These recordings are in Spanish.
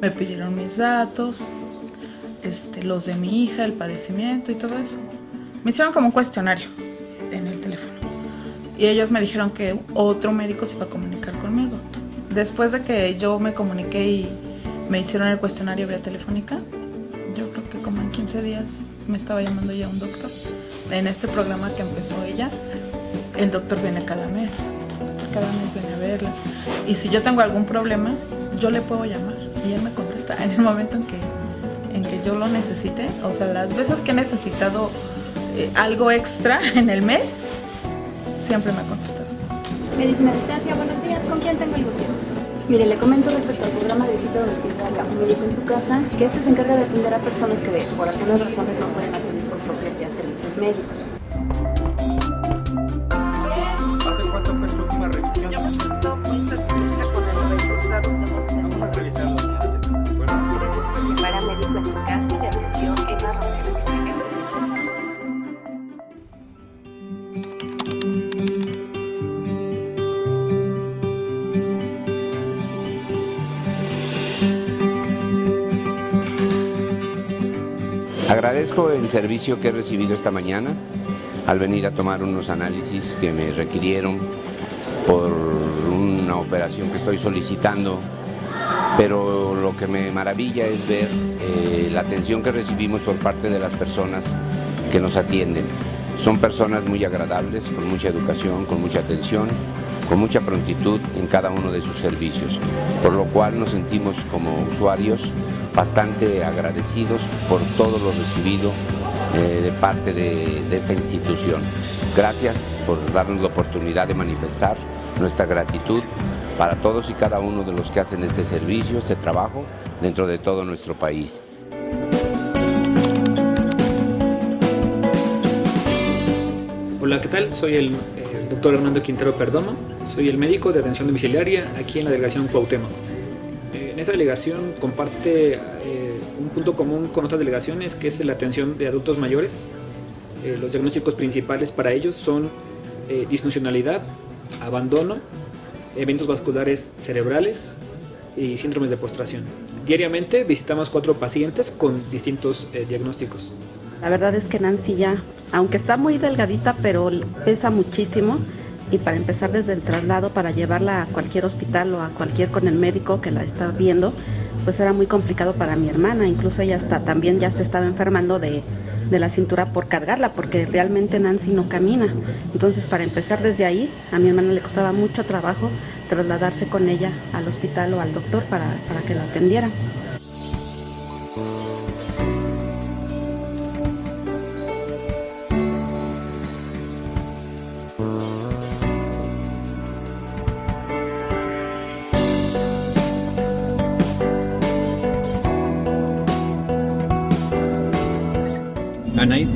Me pidieron mis datos, los de mi hija, el padecimiento y todo eso. Me hicieron como un cuestionario en el teléfono. Y ellos me dijeron que otro médico se iba a comunicar conmigo. Después de que yo me comuniqué y me hicieron el cuestionario vía telefónica, yo creo que como en 15 días me estaba llamando ya un doctor. En este programa que empezó ella, el doctor viene cada mes viene a verla. Y si yo tengo algún problema, yo le puedo llamar y él me contesta en el momento en que yo lo necesite. O sea, las veces que he necesitado algo extra en el mes, siempre me ha contestado. Medicina a distancia, buenos días, ¿con quién tengo el gusto? Mire, le comento respecto al programa de visita domiciliaria Un Médico en tu Casa, que este se encarga de atender a personas que por algunas razones no pueden acudir por propia vía a servicios médicos. ¿Hace cuánto fue su última revisión? Yo me siento muy satisfecha con el resultado que hemos tenido. Vamos a revisarlo, señorita. Bueno. Gracias por llamar a Médico en tu Casa, le atendió Emma Romero, que tenga excelente día. Agradezco el servicio que he recibido esta mañana al venir a tomar unos análisis que me requirieron por una operación que estoy solicitando, pero lo que me maravilla es ver la atención que recibimos por parte de las personas que nos atienden. Son personas muy agradables, con mucha educación, con mucha atención, con mucha prontitud en cada uno de sus servicios, por lo cual nos sentimos como usuarios bastante agradecidos por todo lo recibido de parte de esta institución. Gracias por darnos la oportunidad de manifestar nuestra gratitud para todos y cada uno de los que hacen este servicio, este trabajo dentro de todo nuestro país. Hola, ¿qué tal? Soy el doctor Hernando Quintero Perdomo. Soy el médico de atención domiciliaria aquí en la delegación Cuauhtémoc. En esta delegación comparte un punto común con otras delegaciones, que es la atención de adultos mayores. Los diagnósticos principales para ellos son disfuncionalidad, abandono, eventos vasculares cerebrales y síndromes de postración. Diariamente visitamos 4 pacientes con distintos diagnósticos. La verdad es que Nancy ya, aunque está muy delgadita, pero pesa muchísimo. Y para empezar, desde el traslado para llevarla a cualquier hospital o a cualquier con el médico que la está viendo, pues era muy complicado para mi hermana. Incluso ella también ya se estaba enfermando de la cintura por cargarla, porque realmente Nancy no camina. Entonces, para empezar desde ahí, a mi hermana le costaba mucho trabajo trasladarse con ella al hospital o al doctor para que la atendieran.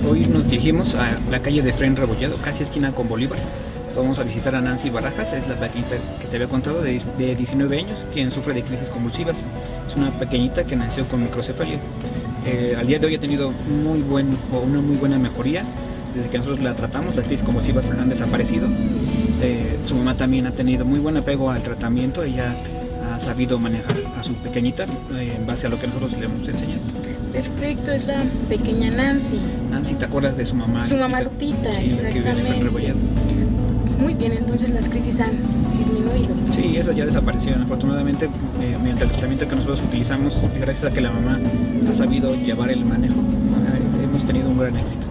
Hoy nos dirigimos a la calle de Efraín Rebolledo, casi esquina con Bolívar. Vamos a visitar a Nancy Barajas, es la pequeñita que te había contado, de 19 años, quien sufre de crisis convulsivas. Es una pequeñita que nació con microcefalia. Al día de hoy ha tenido una muy buena mejoría. Desde que nosotros la tratamos, las crisis convulsivas han desaparecido. Su mamá también ha tenido muy buen apego al tratamiento. Ella ha sabido manejar a su pequeñita en base a lo que nosotros le hemos enseñado. Perfecto, es la pequeña Nancy. Nancy, ¿te acuerdas de su mamá? Su mamá Lupita, sí, exactamente. Muy bien, entonces las crisis han disminuido. Sí, esas ya desaparecieron. Afortunadamente, mediante el tratamiento que nosotros utilizamos, gracias a que la mamá ha sabido llevar el manejo, hemos tenido un gran éxito.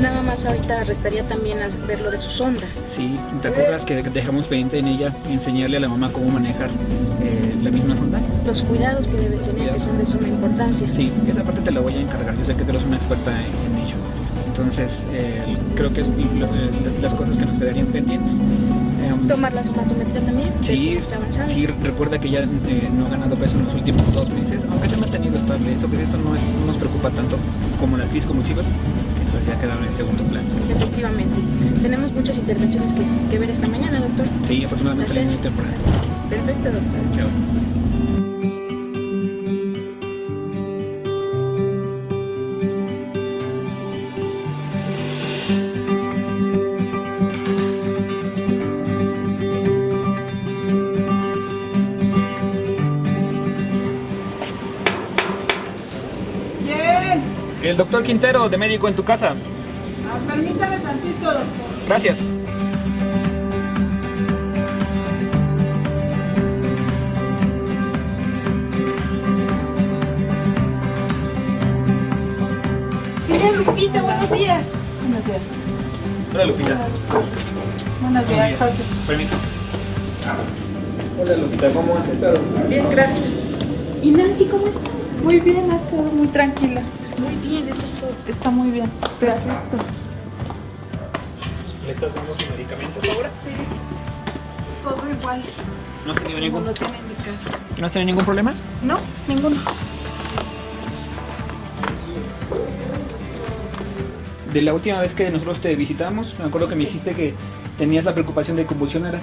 Nada más ahorita restaría también ver lo de su sonda. Sí, ¿te acuerdas que dejamos pendiente en ella enseñarle a la mamá cómo manejar la misma sonda? Los cuidados que debe tener, que son de suma importancia. Sí, esa parte te la voy a encargar. Yo sé que tú eres una experta en ello. Entonces, creo que es las cosas que nos quedarían pendientes. ¿Tomar la somatometría también? Sí, sí, recuerda que ya no ha ganado peso en los últimos 2 meses, aunque se ha mantenido estable. Eso no nos preocupa tanto como las crisis convulsivas, que eso ya ha quedado en el segundo plano. Efectivamente. Tenemos muchas intervenciones que ver esta mañana, doctor. Sí, afortunadamente salen muy temprano. Perfecto, doctor. Chao. el doctor Quintero de Médico en tu Casa. Permítame tantito, doctor. Gracias. Señora Lupita, buenos días. Buenos días. Hola, Lupita. Buenos días, José. Permiso. Hola, Lupita, ¿cómo has estado? Bien, gracias. ¿Y Nancy cómo está? Muy bien, ha estado muy tranquila. Muy bien, eso es todo. Está muy bien. Perfecto. ¿Le estás dando sus medicamentos ahora? Sí. Todo igual. ¿No has tenido Como ningún, lo tiene indicado. ¿no has tenido ningún problema? No, ninguno. De la última vez que nosotros te visitamos, me acuerdo que me dijiste que tenías la preocupación de convulsionar.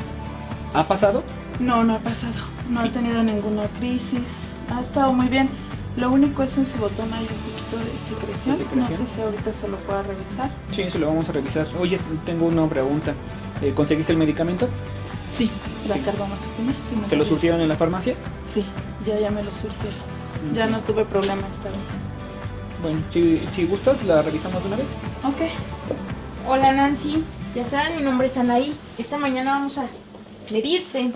¿Ha pasado? No, no ha pasado. No he tenido ninguna crisis. Ha estado muy bien. Lo único es en su botón hay un poquito de secreción. ¿De secreción? No sé si ahorita se lo pueda revisar. Sí, eso lo vamos a revisar. Oye, tengo una pregunta. ¿Conseguiste el medicamento? Sí, la carbamazepina. Sí, me ¿Te lo dio. surtieron en la farmacia? Sí, ya me lo surtieron. Ya no tuve problema esta vez. Bueno, si gustas, la revisamos de una vez. Ok. Hola Nancy, ya saben, mi nombre es Anaí. Esta mañana vamos a medirte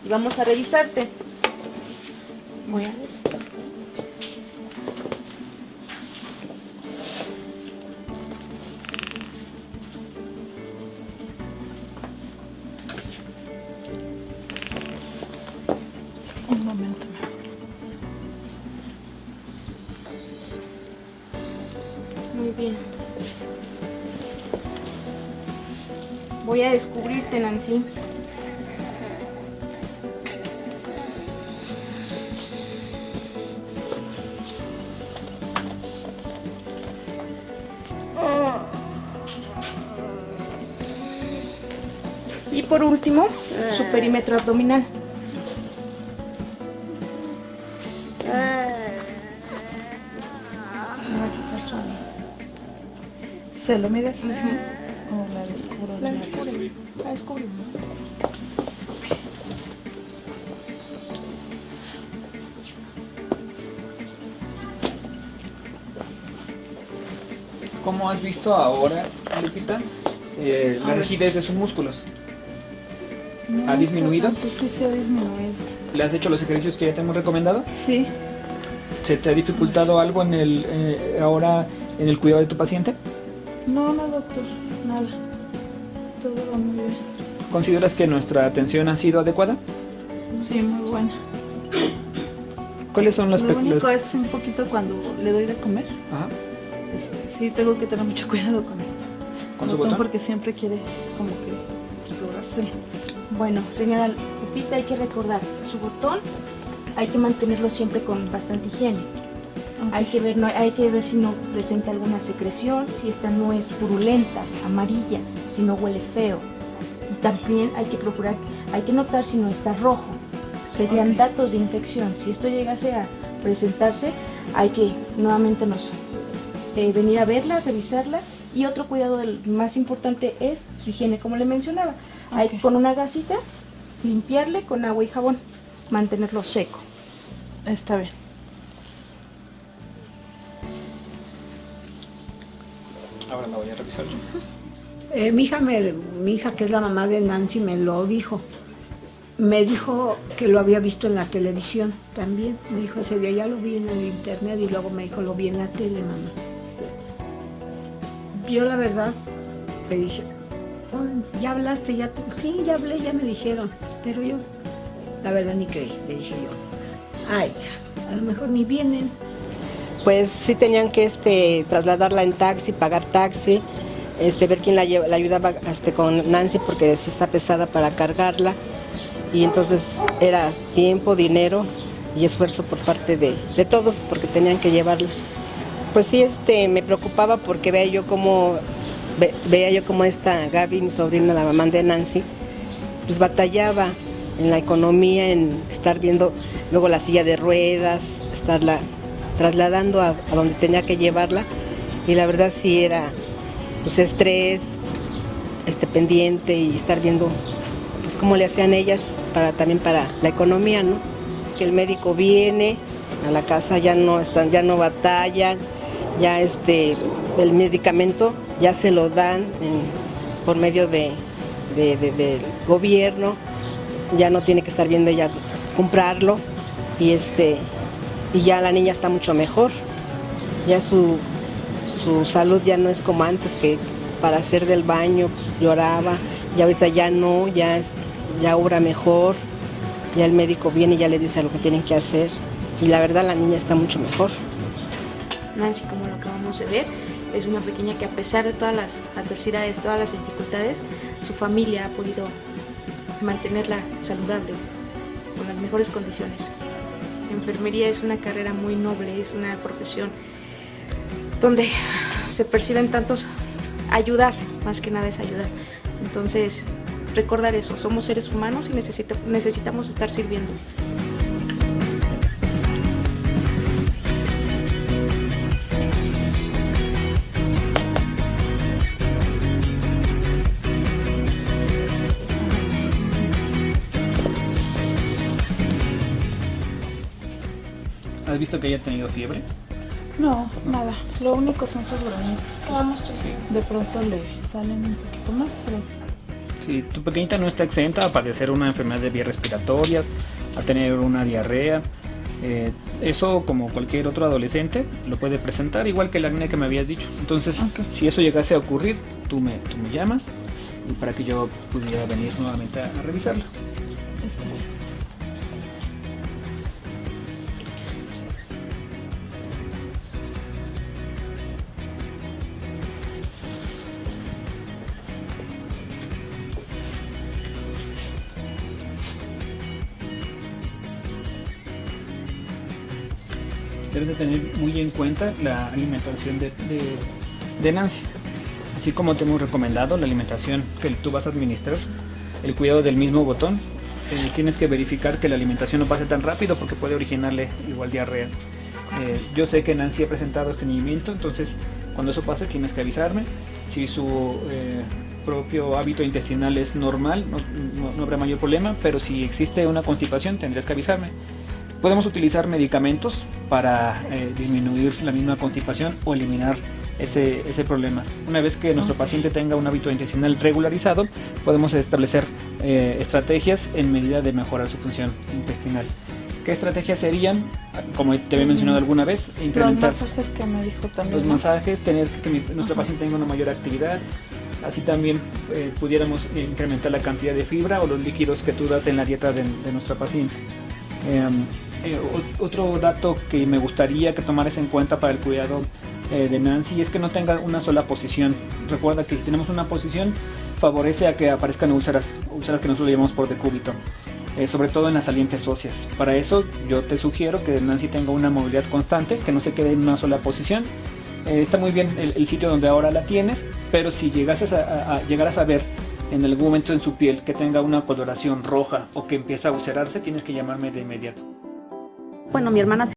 y vamos a revisarte. Voy a eso. Un momento, mi amor. Muy bien. Voy a descubrirte, Nancy. Y por último, su perímetro abdominal. ¿Se lo mides así? ¿O la descubro? de La una vez? descubrí. La descubrí. ¿Cómo has visto ahora, Lupita, la rigidez de sus músculos? No, ¿Ha disminuido? tanto, sí, se ha disminuido. ¿Le has hecho los ejercicios que ya te hemos recomendado? Sí. ¿Se te ha dificultado algo en ahora en el cuidado de tu paciente? No, doctor, nada. Todo va muy bien. ¿Consideras que nuestra atención ha sido adecuada? Sí, muy buena. ¿Cuáles son los Lo único es un poquito cuando le doy de comer. Ajá. Sí, tengo que tener mucho cuidado con él. ¿Con su botón? Porque siempre quiere como que explorarse. Bueno, señora Lupita, hay que recordar, su botón hay que mantenerlo siempre con bastante higiene. Hay que ver si no presenta alguna secreción, si esta no es purulenta, amarilla, si no huele feo. Y también hay que procurar, hay que notar si no está rojo. Serían datos de infección. Si esto llegase a presentarse, hay que nuevamente venir a verla, revisarla. Y otro cuidado más importante es su higiene, como le mencionaba. Hay que con una gasita limpiarle con agua y jabón, mantenerlo seco. Está bien. Ahora la voy a revisar yo. Mi hija, que es la mamá de Nancy, me lo dijo. Me dijo que lo había visto en la televisión también. Me dijo ese día, ya lo vi en el internet y luego me dijo, lo vi en la tele, mamá. Yo la verdad le dije, "Oh, ¿ya hablaste? Sí, ya hablé, ya me dijeron. Pero yo, la verdad, ni creí, le dije yo. Ay, a lo mejor ni vienen. Pues sí tenían que trasladarla en taxi, pagar taxi, ver quién la ayudaba con Nancy porque sí está pesada para cargarla. Y entonces era tiempo, dinero y esfuerzo por parte de todos porque tenían que llevarla. Pues sí, me preocupaba porque veía yo como esta Gaby, mi sobrina, la mamá de Nancy, pues batallaba en la economía, en estar viendo luego la silla de ruedas, estarla trasladando a donde tenía que llevarla. Y la verdad sí era pues estrés, pendiente y estar viendo pues cómo le hacían ellas también para la economía, ¿no? Que el médico viene a la casa, ya no batallan, ya el medicamento ya se lo dan por medio del gobierno, ya no tiene que estar viendo ella comprarlo y ya la niña está mucho mejor, ya su salud ya no es como antes, que para hacer del baño lloraba, y ahorita ya no, ya obra mejor, ya el médico viene y ya le dice lo que tienen que hacer, y la verdad la niña está mucho mejor. Nancy, como lo acabamos de ver, es una pequeña que a pesar de todas las adversidades, todas las dificultades, su familia ha podido mantenerla saludable, con las mejores condiciones. Enfermería es una carrera muy noble, es una profesión donde se perciben tantos ayudar, más que nada es ayudar. Entonces, recordar eso, somos seres humanos y necesitamos estar sirviendo. ¿Has visto que haya tenido fiebre? No, nada. Lo único son sus granitos. De pronto le salen un poquito más, pero... Sí, tu pequeñita no está exenta a padecer una enfermedad de vías respiratorias, a tener una diarrea. Eso, como cualquier otro adolescente, lo puede presentar, igual que el acné que me habías dicho. Entonces, si eso llegase a ocurrir, tú me llamas y para que yo pudiera venir nuevamente a revisarlo. Está bien. Debes de tener muy en cuenta la alimentación de Nancy. Así como te hemos recomendado la alimentación que tú vas a administrar, el cuidado del mismo botón, tienes que verificar que la alimentación no pase tan rápido porque puede originarle igual diarrea. Yo sé que Nancy ha presentado estreñimiento, entonces cuando eso pase tienes que avisarme. Si su propio hábito intestinal es normal, no habrá mayor problema, pero si existe una constipación tendrás que avisarme. Podemos utilizar medicamentos para disminuir la misma constipación o eliminar ese problema. Una vez que nuestro paciente tenga un hábito intestinal regularizado, podemos establecer estrategias en medida de mejorar su función intestinal. ¿Qué estrategias serían? Como te había mencionado alguna vez, incrementar los masajes que me dijo también. Los masajes, tener que nuestro paciente tenga una mayor actividad. Así también pudiéramos incrementar la cantidad de fibra o los líquidos que tú das en la dieta de nuestra paciente. Otro dato que me gustaría que tomaras en cuenta para el cuidado de Nancy es que no tenga una sola posición. Recuerda que si tenemos una posición, favorece a que aparezcan úlceras que nosotros llamamos por decúbito, sobre todo en las salientes óseas. Para eso yo te sugiero que Nancy tenga una movilidad constante, que no se quede en una sola posición. Está muy bien el sitio donde ahora la tienes, pero si llegaras a ver en algún momento en su piel que tenga una coloración roja o que empieza a ulcerarse, tienes que llamarme de inmediato. Bueno, mi hermana